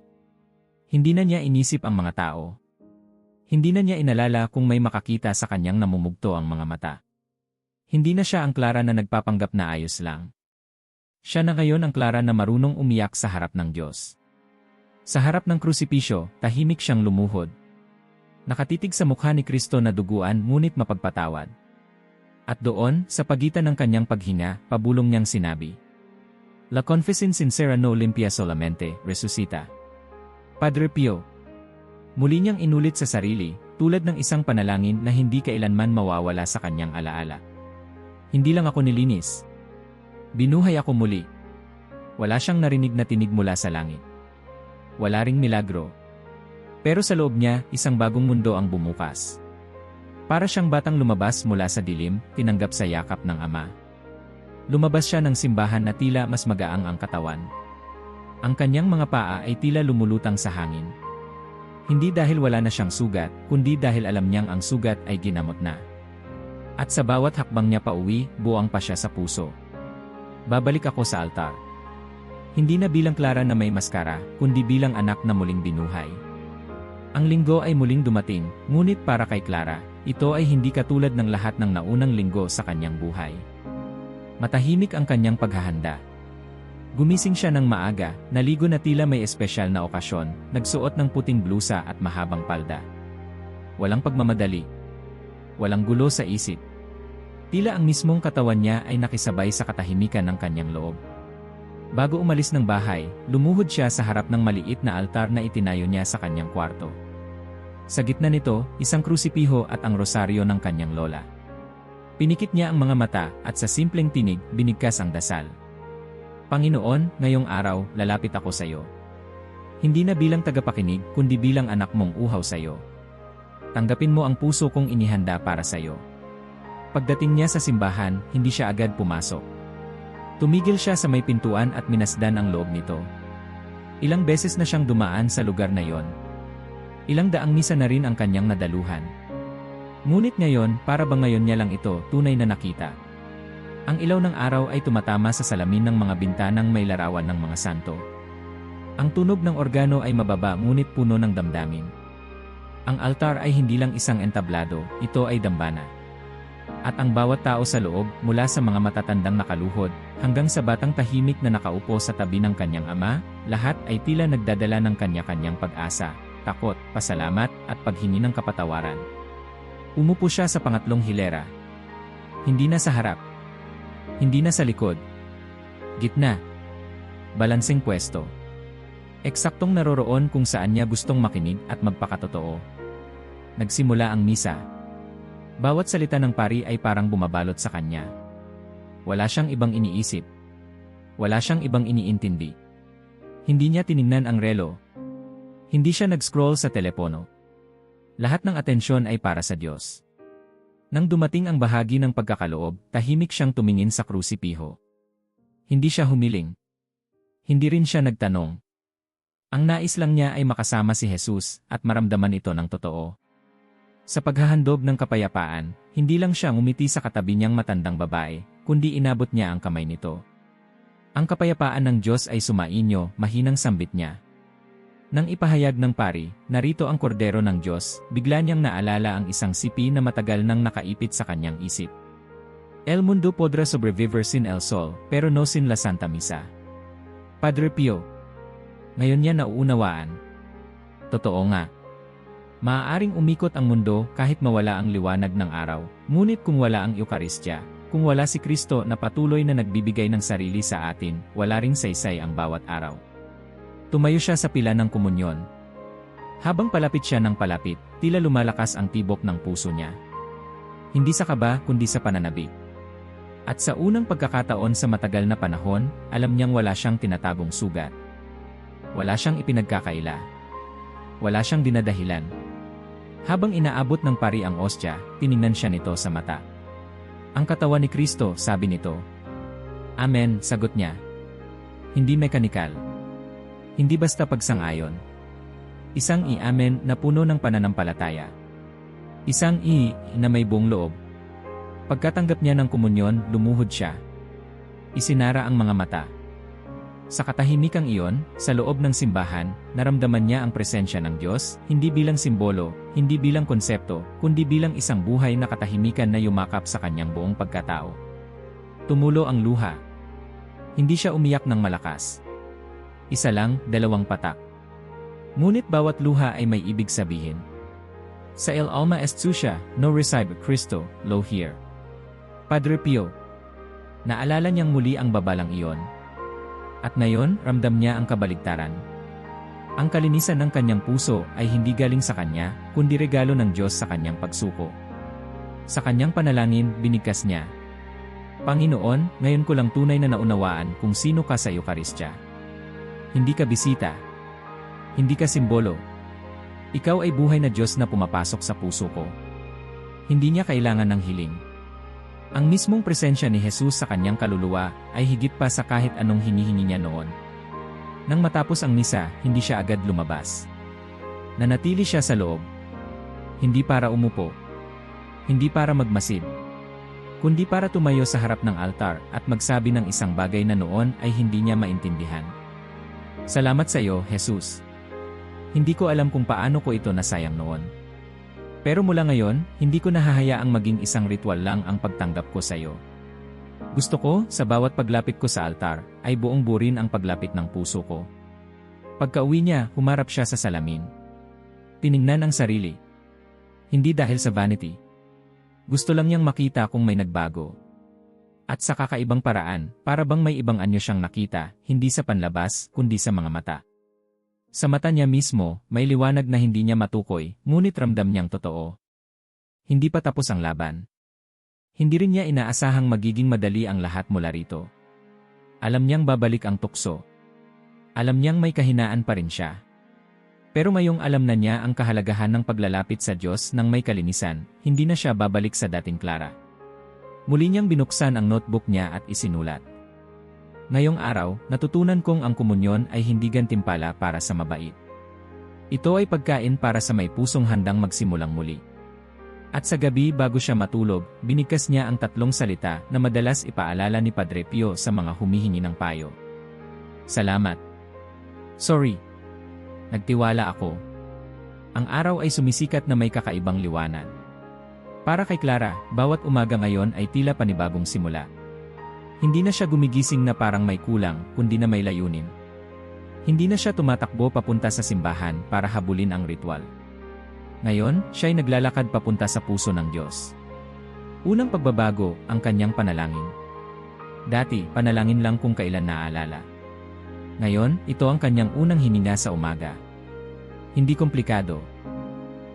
Hindi na niya inisip ang mga tao. Hindi na niya inalala kung may makakita sa kanyang namumugto ang mga mata. Hindi na siya ang Clara na nagpapanggap na ayos lang. Siya na ngayon ang Clara na marunong umiyak sa harap ng Diyos. Sa harap ng krusipisyo, tahimik siyang lumuhod. Nakatitig sa mukha ni Kristo na duguan ngunit mapagpatawad. At doon, sa pagitan ng kanyang paghinga, pabulong niyang sinabi, La confessin sincera no limpia solamente, resuscita. Padre Pio. Muli niyang inulit sa sarili, tulad ng isang panalangin na hindi kailanman mawawala sa kanyang alaala. Hindi lang ako nilinis. Binuhay ako muli. Wala siyang narinig na tinig mula sa langit. Wala ring milagro. Pero sa loob niya, isang bagong mundo ang bumukas. Para siyang batang lumabas mula sa dilim, tinanggap sa yakap ng Ama. Lumabas siya ng simbahan na tila mas magaang ang katawan. Ang kanyang mga paa ay tila lumulutang sa hangin. Hindi dahil wala na siyang sugat, kundi dahil alam niyang ang sugat ay ginamot na. At sa bawat hakbang niya pauwi, buwang pa siya sa puso. Babalik ako sa altar. Hindi na bilang Clara na may maskara, kundi bilang anak na muling binuhay. Ang linggo ay muling dumating, ngunit para kay Clara, ito ay hindi katulad ng lahat ng naunang linggo sa kanyang buhay. Matahimik ang kanyang paghahanda. Gumising siya ng maaga, naligo na tila may espesyal na okasyon, nagsuot ng puting blusa at mahabang palda. Walang pagmamadali. Walang gulo sa isip. Tila ang mismong katawan niya ay nakisabay sa katahimikan ng kanyang loob. Bago umalis ng bahay, lumuhod siya sa harap ng maliit na altar na itinayo niya sa kanyang kwarto. Sa gitna nito, isang krusipiho at ang rosaryo ng kanyang lola. Pinikit niya ang mga mata at sa simpleng tinig, binigkas ang dasal. Panginoon, ngayong araw, lalapit ako sa iyo. Hindi na bilang tagapakinig, kundi bilang anak mong uhaw sa iyo. Tanggapin mo ang puso kong inihanda para sa iyo. Pagdating niya sa simbahan, hindi siya agad pumasok. Tumigil siya sa may pintuan at minasdan ang loob nito. Ilang beses na siyang dumaan sa lugar na yon. Ilang daang misa na rin ang kanyang nadaluhan. Ngunit ngayon, para bang ngayon niya lang ito tunay na nakita. Ang ilaw ng araw ay tumatama sa salamin ng mga bintanang may larawan ng mga santo. Ang tunog ng organo ay mababa ngunit puno ng damdamin. Ang altar ay hindi lang isang entablado, ito ay dambana. At ang bawat tao sa loob, mula sa mga matatandang nakaluhod, hanggang sa batang tahimik na nakaupo sa tabi ng kanyang ama, lahat ay tila nagdadala ng kanya-kanyang pag-asa, takot, pasalamat, at paghingi ng kapatawaran. Umupo siya sa pangatlong hilera. Hindi na sa harap. Hindi na sa likod. Gitna. Balanseng pwesto. Eksaktong naroroon kung saan niya gustong makinig at magpakatotoo. Nagsimula ang misa. Bawat salita ng pari ay parang bumabalot sa kanya. Wala siyang ibang iniisip. Wala siyang ibang iniintindi. Hindi niya tiningnan ang relo. Hindi siya nag-scroll sa telepono. Lahat ng atensyon ay para sa Diyos. Nang dumating ang bahagi ng pagkakaloob, tahimik siyang tumingin sa krusipiho. Hindi siya humiling. Hindi rin siya nagtanong. Ang nais lang niya ay makasama si Jesus at maramdaman ito ng totoo. Sa paghahandog ng kapayapaan, hindi lang siya ngumiti sa katabi niyang matandang babae, kundi inabot niya ang kamay nito. Ang kapayapaan ng Diyos ay sumainyo, mahinang sambit niya. Nang ipahayag ng pari, narito ang kordero ng Diyos, bigla niyang naalala ang isang sipi na matagal nang nakaipit sa kanyang isip. El mundo podrá sobrevivir sin el sol, pero no sin la Santa Misa. Padre Pio. Ngayon niya nauunawaan. Totoo nga. Maaaring umikot ang mundo kahit mawala ang liwanag ng araw, ngunit kung wala ang Eukaristya, kung wala si Kristo na patuloy na nagbibigay ng sarili sa atin, wala ring saysay ang bawat araw. Tumayo siya sa pila ng komunyon. Habang palapit siya ng palapit, tila lumalakas ang tibok ng puso niya. Hindi sa kaba kundi sa pananabik. At sa unang pagkakataon sa matagal na panahon, alam niyang wala siyang tinatagong sugat. Wala siyang ipinagkakaila. Wala siyang dinadahilan. Habang inaabot ng pari ang ostya, tiningnan siya nito sa mata. Ang katawan ni Kristo, sabi nito. Amen, sagot niya. Hindi mekanikal. Hindi basta pagsang-ayon. Isang i-amen na puno ng pananampalataya. Isang na may buong loob. Pagkatanggap niya ng komunyon, lumuhod siya. Isinara ang mga mata. Sa katahimikang iyon, sa loob ng simbahan, naramdaman niya ang presensya ng Diyos, hindi bilang simbolo, hindi bilang konsepto, kundi bilang isang buhay na katahimikan na yumakap sa kanyang buong pagkatao. Tumulo ang luha. Hindi siya umiyak ng malakas. Isa lang, dalawang patak. Ngunit bawat luha ay may ibig sabihin. Sa El Alma Estucia, no recibe Cristo, lo here. Padre Pio. Naalala niyang muli ang babalang iyon. At ngayon, ramdam niya ang kabaligtaran. Ang kalinisan ng kanyang puso ay hindi galing sa kanya, kundi regalo ng Diyos sa kanyang pagsuko. Sa kanyang panalangin, binigkas niya. Panginoon, ngayon ko lang tunay na naunawaan kung sino ka sa Eukaristya. Hindi ka bisita. Hindi ka simbolo. Ikaw ay buhay na Diyos na pumapasok sa puso ko. Hindi niya kailangan ng hiling. Ang mismong presensya ni Jesus sa kanyang kaluluwa ay higit pa sa kahit anong hinihingi niya noon. Nang matapos ang misa, hindi siya agad lumabas. Nanatili siya sa loob. Hindi para umupo. Hindi para magmasid. Kundi para tumayo sa harap ng altar at magsabi ng isang bagay na noon ay hindi niya maintindihan. Salamat sa iyo, Jesus. Hindi ko alam kung paano ko ito nasayang noon. Pero mula ngayon, hindi ko nahahayaang maging isang ritual lang ang pagtanggap ko sa iyo. Gusto ko, sa bawat paglapit ko sa altar, ay buong burin ang paglapit ng puso ko. Pagka-uwi niya, humarap siya sa salamin. Tiningnan ang sarili. Hindi dahil sa vanity. Gusto lang niyang makita kung may nagbago. At sa kakaibang paraan, para bang may ibang anyo siyang nakita, hindi sa panlabas, kundi sa mga mata. Sa mata niya mismo, may liwanag na hindi niya matukoy, ngunit ramdam niyang totoo. Hindi pa tapos ang laban. Hindi rin niya inaasahang magiging madali ang lahat mula rito. Alam niyang babalik ang tukso. Alam niyang may kahinaan pa rin siya. Pero ngayong alam na niya ang kahalagahan ng paglalapit sa Diyos nang may kalinisan, hindi na siya babalik sa dating Clara. Muli niyang binuksan ang notebook niya at isinulat. Ngayong araw, natutunan kong ang komunyon ay hindi gantimpala para sa mabait. Ito ay pagkain para sa may pusong handang magsimulang muli. At sa gabi bago siya matulog, binigkas niya ang 3 salita na madalas ipaalala ni Padre Pio sa mga humihingi ng payo. Salamat. Sorry. Nagtiwala ako. Ang araw ay sumisikat na may kakaibang liwanag. Para kay Clara, bawat umaga ngayon ay tila panibagong simula. Hindi na siya gumigising na parang may kulang, kundi na may layunin. Hindi na siya tumatakbo papunta sa simbahan para habulin ang ritual. Ngayon, siya'y naglalakad papunta sa puso ng Diyos. Unang pagbabago, ang kanyang panalangin. Dati, panalangin lang kung kailan naaalala. Ngayon, ito ang kanyang unang hininga sa umaga. Hindi komplikado.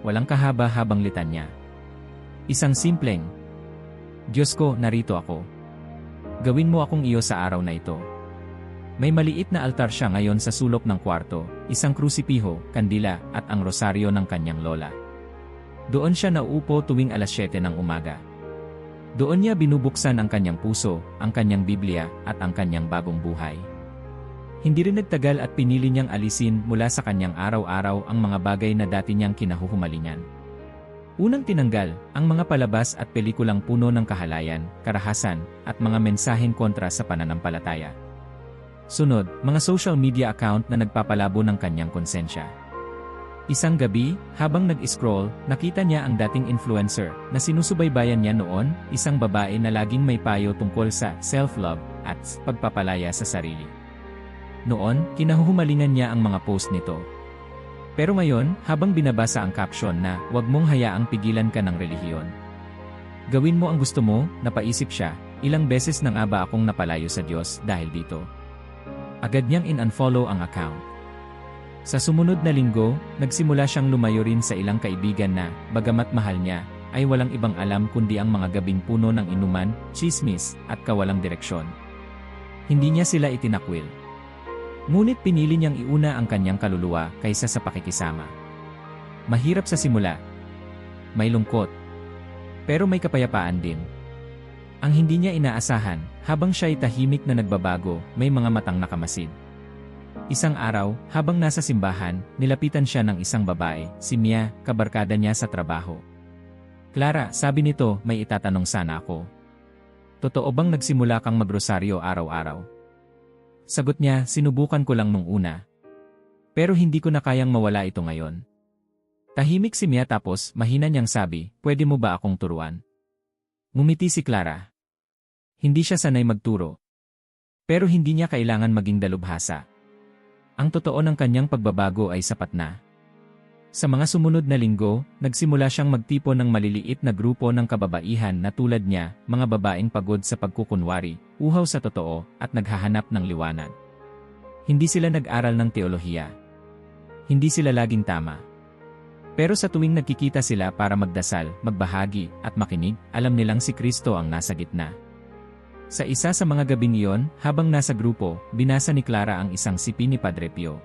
Walang kahaba-habang litanya. Isang simpleng, Diyos ko, narito ako. Gawin mo akong iyo sa araw na ito. May maliit na altar siya ngayon sa sulok ng kwarto, isang krusipiho, kandila, at ang rosaryo ng kanyang lola. Doon siya nauupo tuwing alas 7 ng umaga. Doon niya binubuksan ang kanyang puso, ang kanyang Biblia, at ang kanyang bagong buhay. Hindi rin nagtagal at pinili niyang alisin mula sa kanyang araw-araw ang mga bagay na dati niyang kinahuhumalingan. Unang tinanggal, ang mga palabas at pelikulang puno ng kahalayan, karahasan, at mga mensaheng kontra sa pananampalataya. Sunod, mga social media account na nagpapalabo ng kanyang konsensya. Isang gabi, habang nag-scroll, nakita niya ang dating influencer na sinusubaybayan niya noon, isang babae na laging may payo tungkol sa self-love at pagpapalaya sa sarili. Noon, kinahuhumalingan niya ang mga post nito. Pero ngayon, habang binabasa ang caption na, "Huwag mong hayaang pigilan ka ng relihiyon. Gawin mo ang gusto mo," napaisip siya, ilang beses nang aba akong napalayo sa Diyos dahil dito. Agad niyang in-unfollow ang account. Sa sumunod na linggo, nagsimula siyang lumayo rin sa ilang kaibigan na, bagamat mahal niya, ay walang ibang alam kundi ang mga gabing puno ng inuman, tsismis, at kawalang direksyon. Hindi niya sila itinakwil. Ngunit pinili niyang iuna ang kanyang kaluluwa kaysa sa pakikisama. Mahirap sa simula. May lungkot. Pero may kapayapaan din. Ang hindi niya inaasahan, habang siya'y tahimik na nagbabago, may mga matang nakamasid. Isang araw, habang nasa simbahan, nilapitan siya ng isang babae, si Mia, kabarkada niya sa trabaho. "Clara," sabi nito, "may itatanong sana ako. Totoo bang nagsimula kang magrosaryo araw-araw?" Sagot niya, "Sinubukan ko lang nung una. Pero hindi ko na kayang mawala ito ngayon." Tahimik si Mia tapos, mahina niyang sabi, "Pwede mo ba akong turuan?" Ngumiti si Clara. Hindi siya sanay magturo. Pero hindi niya kailangan maging dalubhasa. Ang totoo ng kanyang pagbabago ay sapat na. Sa mga sumunod na linggo, nagsimula siyang magtipon ng maliliit na grupo ng kababaihan na tulad niya, mga babaeng pagod sa pagkukunwari, uhaw sa totoo, at naghahanap ng liwanag. Hindi sila nag-aral ng teolohiya. Hindi sila laging tama. Pero sa tuwing nagkikita sila para magdasal, magbahagi, at makinig, alam nilang si Kristo ang nasa gitna. Sa isa sa mga gabing iyon, habang nasa grupo, binasa ni Clara ang isang sipi ni Padre Pio.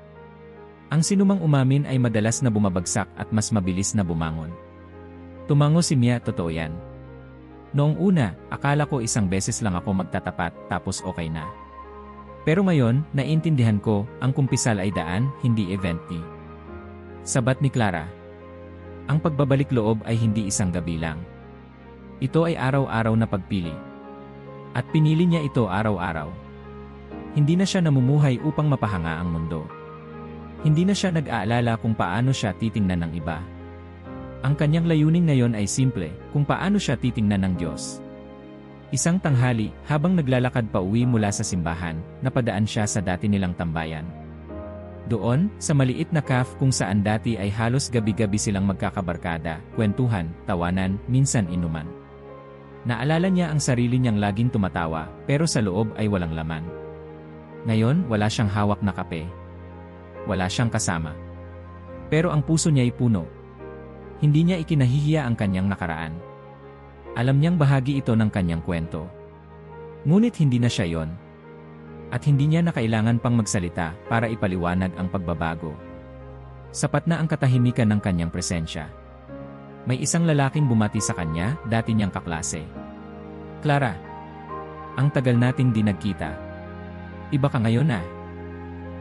Ang sinumang umamin ay madalas na bumabagsak at mas mabilis na bumangon. Tumango si Mia, totoo yan. Noong una, akala ko isang beses lang ako magtatapat tapos okay na. Pero ngayon, naiintindihan ko, ang kumpisal ay daan, hindi event ni. Sabat ni Clara. Ang pagbabalik loob ay hindi isang gabi lang. Ito ay araw-araw na pagpili. At pinili niya ito araw-araw. Hindi na siya namumuhay upang mapahanga ang mundo. Hindi na siya nag-aalala kung paano siya titingnan ng iba. Ang kanyang layunin ngayon ay simple, kung paano siya titingnan ng Diyos. Isang tanghali, habang naglalakad pa uwi mula sa simbahan, napadaan siya sa dati nilang tambayan. Doon, sa maliit na cafe kung saan dati ay halos gabi-gabi silang magkakabarkada, kwentuhan, tawanan, minsan inuman. Naalala niya ang sarili niyang laging tumatawa, pero sa loob ay walang laman. Ngayon, wala siyang hawak na kape. Wala siyang kasama. Pero ang puso niya ay puno. Hindi niya ikinahihiya ang kanyang nakaraan. Alam niyang bahagi ito ng kanyang kwento. Ngunit hindi na siya yon. At hindi niya na kailangan pang magsalita para ipaliwanag ang pagbabago. Sapat na ang katahimikan ng kanyang presensya. May isang lalaking bumati sa kanya, dati niyang kaklase. Clara, ang tagal nating di nagkita. Iba ka ngayon ah.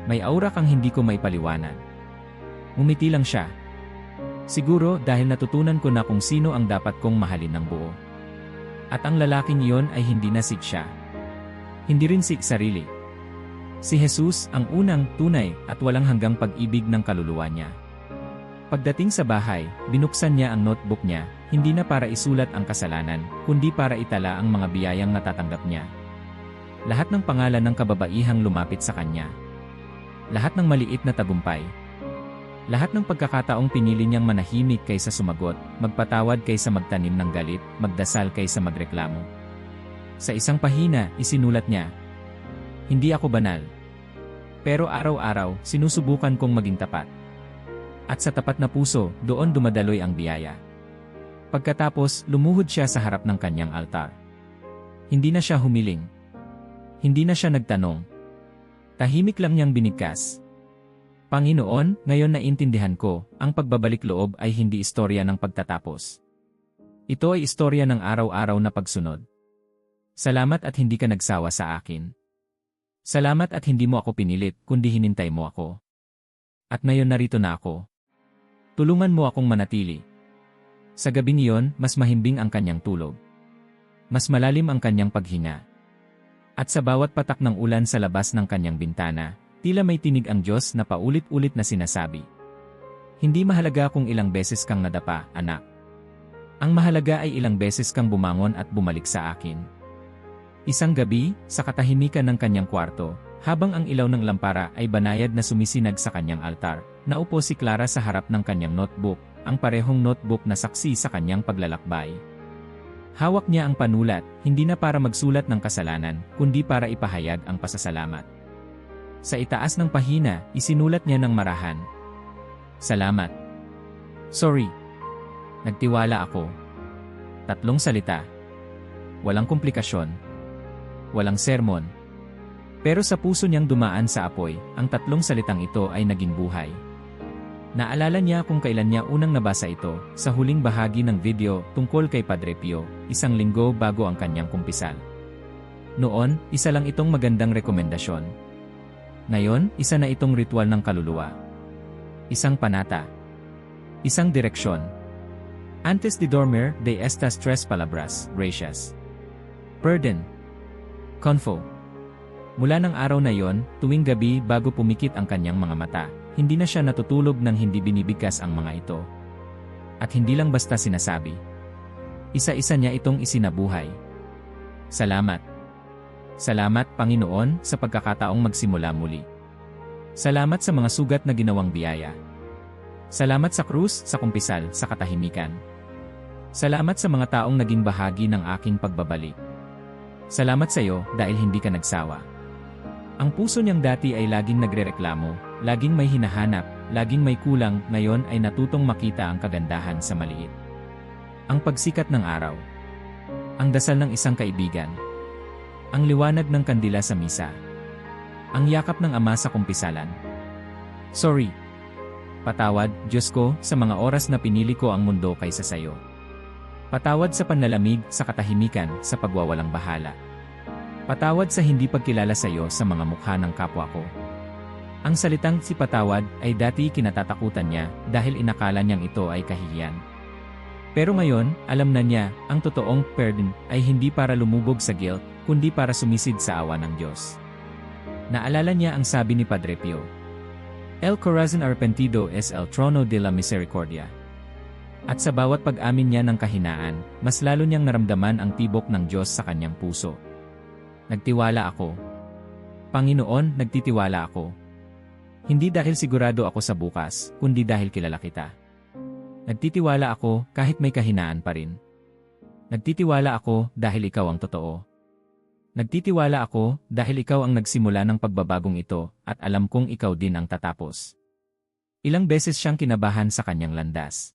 May aura kang hindi ko maipaliwanag. Ngumiti lang siya. Siguro dahil natutunan ko na kung sino ang dapat kong mahalin ng buo. At ang lalaking iyon ay hindi na siya. Hindi rin sarili. Si Jesus ang unang, tunay, at walang hanggang pag-ibig ng kaluluwa niya. Pagdating sa bahay, binuksan niya ang notebook niya, hindi na para isulat ang kasalanan, kundi para itala ang mga biyayang natatanggap niya. Lahat ng pangalan ng kababaihang lumapit sa kanya. Lahat ng maliit na tagumpay. Lahat ng pagkakataong pinili niyang manahimik kaysa sumagot, magpatawad kaysa magtanim ng galit, magdasal kaysa magreklamo. Sa isang pahina, isinulat niya, hindi ako banal. Pero araw-araw, sinusubukan kong maging tapat. At sa tapat na puso, doon dumadaloy ang biyaya. Pagkatapos, lumuhod siya sa harap ng kanyang altar. Hindi na siya humiling. Hindi na siya nagtanong. Tahimik lang niyang binigkas. Panginoon, ngayon naintindihan ko, ang pagbabalik loob ay hindi istorya ng pagtatapos. Ito ay istorya ng araw-araw na pagsunod. Salamat at hindi ka nagsawa sa akin. Salamat at hindi mo ako pinilit, kundi hinintay mo ako. At ngayon narito na ako. Tulungan mo akong manatili. Sa gabing iyon, mas mahimbing ang kanyang tulog. Mas malalim ang kanyang paghinga. At sa bawat patak ng ulan sa labas ng kanyang bintana, tila may tinig ang Diyos na paulit-ulit na sinasabi. Hindi mahalaga kung ilang beses kang nadapa, anak. Ang mahalaga ay ilang beses kang bumangon at bumalik sa akin. Isang gabi, sa katahimikan ng kanyang kwarto, habang ang ilaw ng lampara ay banayad na sumisinag sa kanyang altar, naupo si Clara sa harap ng kanyang notebook, ang parehong notebook na saksi sa kanyang paglalakbay. Hawak niya ang panulat, hindi na para magsulat ng kasalanan, kundi para ipahayag ang pasasalamat. Sa itaas ng pahina, isinulat niya ng marahan. Salamat. Sorry. Nagtiwala ako. 3 salita. Walang komplikasyon. Walang sermon. Pero sa puso niyang dumaan sa apoy, ang 3 salitang ito ay naging buhay. Naalala niya kung kailan niya unang nabasa ito, sa huling bahagi ng video tungkol kay Padre Pio, 1 linggo bago ang kanyang kumpisal. Noon, isa lang itong magandang rekomendasyon. Ngayon, isa na itong ritual ng kaluluwa. Isang panata. Isang direksyon. Antes de dormir, de estas 3 palabras, gracias. Pardon. Confo. Mula ng araw na yon, tuwing gabi bago pumikit ang kanyang mga mata, hindi na siya natutulog nang hindi binibigkas ang mga ito. At hindi lang basta sinasabi. Isa-isa niya itong isinabuhay. Salamat. Salamat, Panginoon, sa pagkakataong magsimula muli. Salamat sa mga sugat na ginawang biyaya. Salamat sa krus, sa kumpisal, sa katahimikan. Salamat sa mga taong naging bahagi ng aking pagbabalik. Salamat sa iyo dahil hindi ka nagsawa. Ang puso niyang dati ay laging nagrereklamo, laging may hinahanap, laging may kulang, ngayon ay natutong makita ang kagandahan sa maliit. Ang pagsikat ng araw. Ang dasal ng isang kaibigan. Ang liwanag ng kandila sa misa. Ang yakap ng ama sa kumpisalan. Sorry. Patawad, Diyos ko, sa mga oras na pinili ko ang mundo kaysa sa iyo. Patawad sa panlalamig, sa katahimikan, sa pagwawalang bahala. Patawad sa hindi pagkilala sa iyo sa mga mukha ng kapwa ko. Ang salitang si patawad ay dati kinatatakutan niya dahil inakala niyang ito ay kahihiyan. Pero ngayon, alam na niya, ang totoong pardon ay hindi para lumubog sa guilt, kundi para sumisid sa awa ng Diyos. Naalala niya ang sabi ni Padre Pio. El corazón arrepentido es el trono de la misericordia. At sa bawat pag-amin niya ng kahinaan, mas lalo niyang naramdaman ang tibok ng Diyos sa kanyang puso. Nagtiwala ako. Panginoon, nagtitiwala ako. Hindi dahil sigurado ako sa bukas, kundi dahil kilala kita. Nagtitiwala ako kahit may kahinaan pa rin. Nagtitiwala ako dahil ikaw ang totoo. Nagtitiwala ako dahil ikaw ang nagsimula ng pagbabagong ito at alam kong ikaw din ang tatapos. Ilang beses siyang kinabahan sa kanyang landas.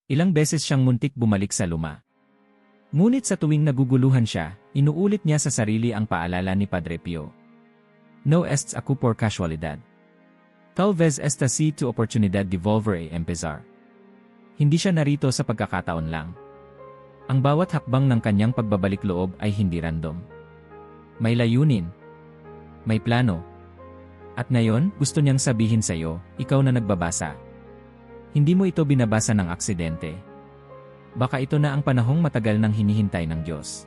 Ilang beses siyang muntik bumalik sa luma. Ngunit sa tuwing naguguluhan siya, inuulit niya sa sarili ang paalala ni Padre Pio. No est ako por casualidad. Tal vez esta si tu oportunidad de volver a empezar. Hindi siya narito sa pagkakataon lang. Ang bawat hakbang ng kanyang pagbabalik loob ay hindi random. May layunin. May plano. At ngayon, gusto niyang sabihin sa iyo, ikaw na nagbabasa. Hindi mo ito binabasa ng aksidente. Baka ito na ang panahong matagal nang hinihintay ng Diyos.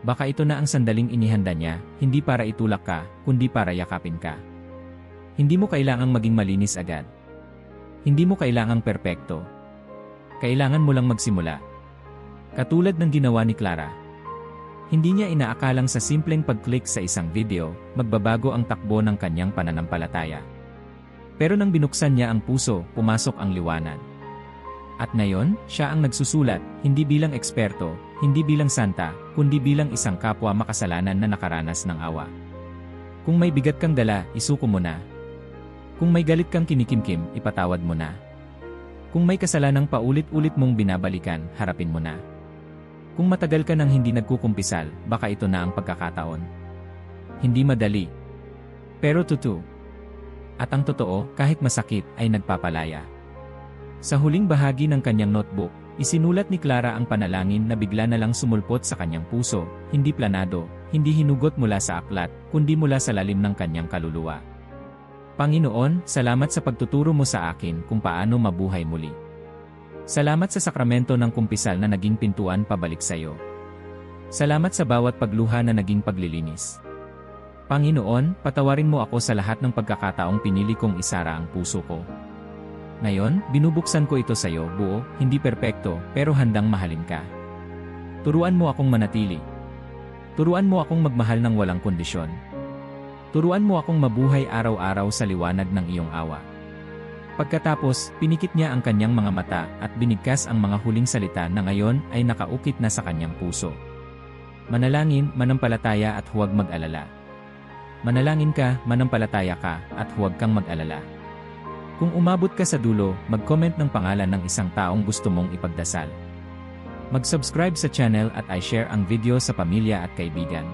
Baka ito na ang sandaling inihanda niya, hindi para itulak ka, kundi para yakapin ka. Hindi mo kailangang maging malinis agad. Hindi mo kailangang perpekto. Kailangan mo lang magsimula. Katulad ng ginawa ni Clara. Hindi niya inaakalang sa simpleng pag-click sa isang video, magbabago ang takbo ng kanyang pananampalataya. Pero nang binuksan niya ang puso, pumasok ang liwanag. At ngayon, siya ang nagsusulat, hindi bilang eksperto, hindi bilang santa, kundi bilang isang kapwa makasalanan na nakaranas ng awa. Kung may bigat kang dala, isuko mo na. Kung may galit kang kinikimkim, ipatawad mo na. Kung may kasalanang paulit-ulit mong binabalikan, harapin mo na. Kung matagal ka nang hindi nagkukumpisal, baka ito na ang pagkakataon. Hindi madali. Pero totoo. At ang totoo, kahit masakit, ay nagpapalaya. Sa huling bahagi ng kanyang notebook, isinulat ni Clara ang panalangin na bigla na lang sumulpot sa kanyang puso, hindi planado, hindi hinugot mula sa aklat, kundi mula sa lalim ng kanyang kaluluwa. Panginoon, salamat sa pagtuturo mo sa akin kung paano mabuhay muli. Salamat sa sakramento ng kumpisal na naging pintuan pabalik sa iyo. Salamat sa bawat pagluha na naging paglilinis. Panginoon, patawarin mo ako sa lahat ng pagkakataong pinili kong isara ang puso ko. Ngayon, binubuksan ko ito sa iyo, buo, hindi perpekto, pero handang mahalin ka. Turuan mo akong manatili. Turuan mo akong magmahal ng walang kondisyon. Turuan mo akong mabuhay araw-araw sa liwanag ng iyong awa. Pagkatapos, pinikit niya ang kanyang mga mata at binigkas ang mga huling salita na ngayon ay nakaukit na sa kanyang puso. Manalangin, manampalataya at huwag mag-alala. Manalangin ka, manampalataya ka, at huwag kang mag-alala. Kung umabot ka sa dulo, mag-comment ng pangalan ng isang taong gusto mong ipagdasal. Mag-subscribe sa channel at i-share ang video sa pamilya at kaibigan.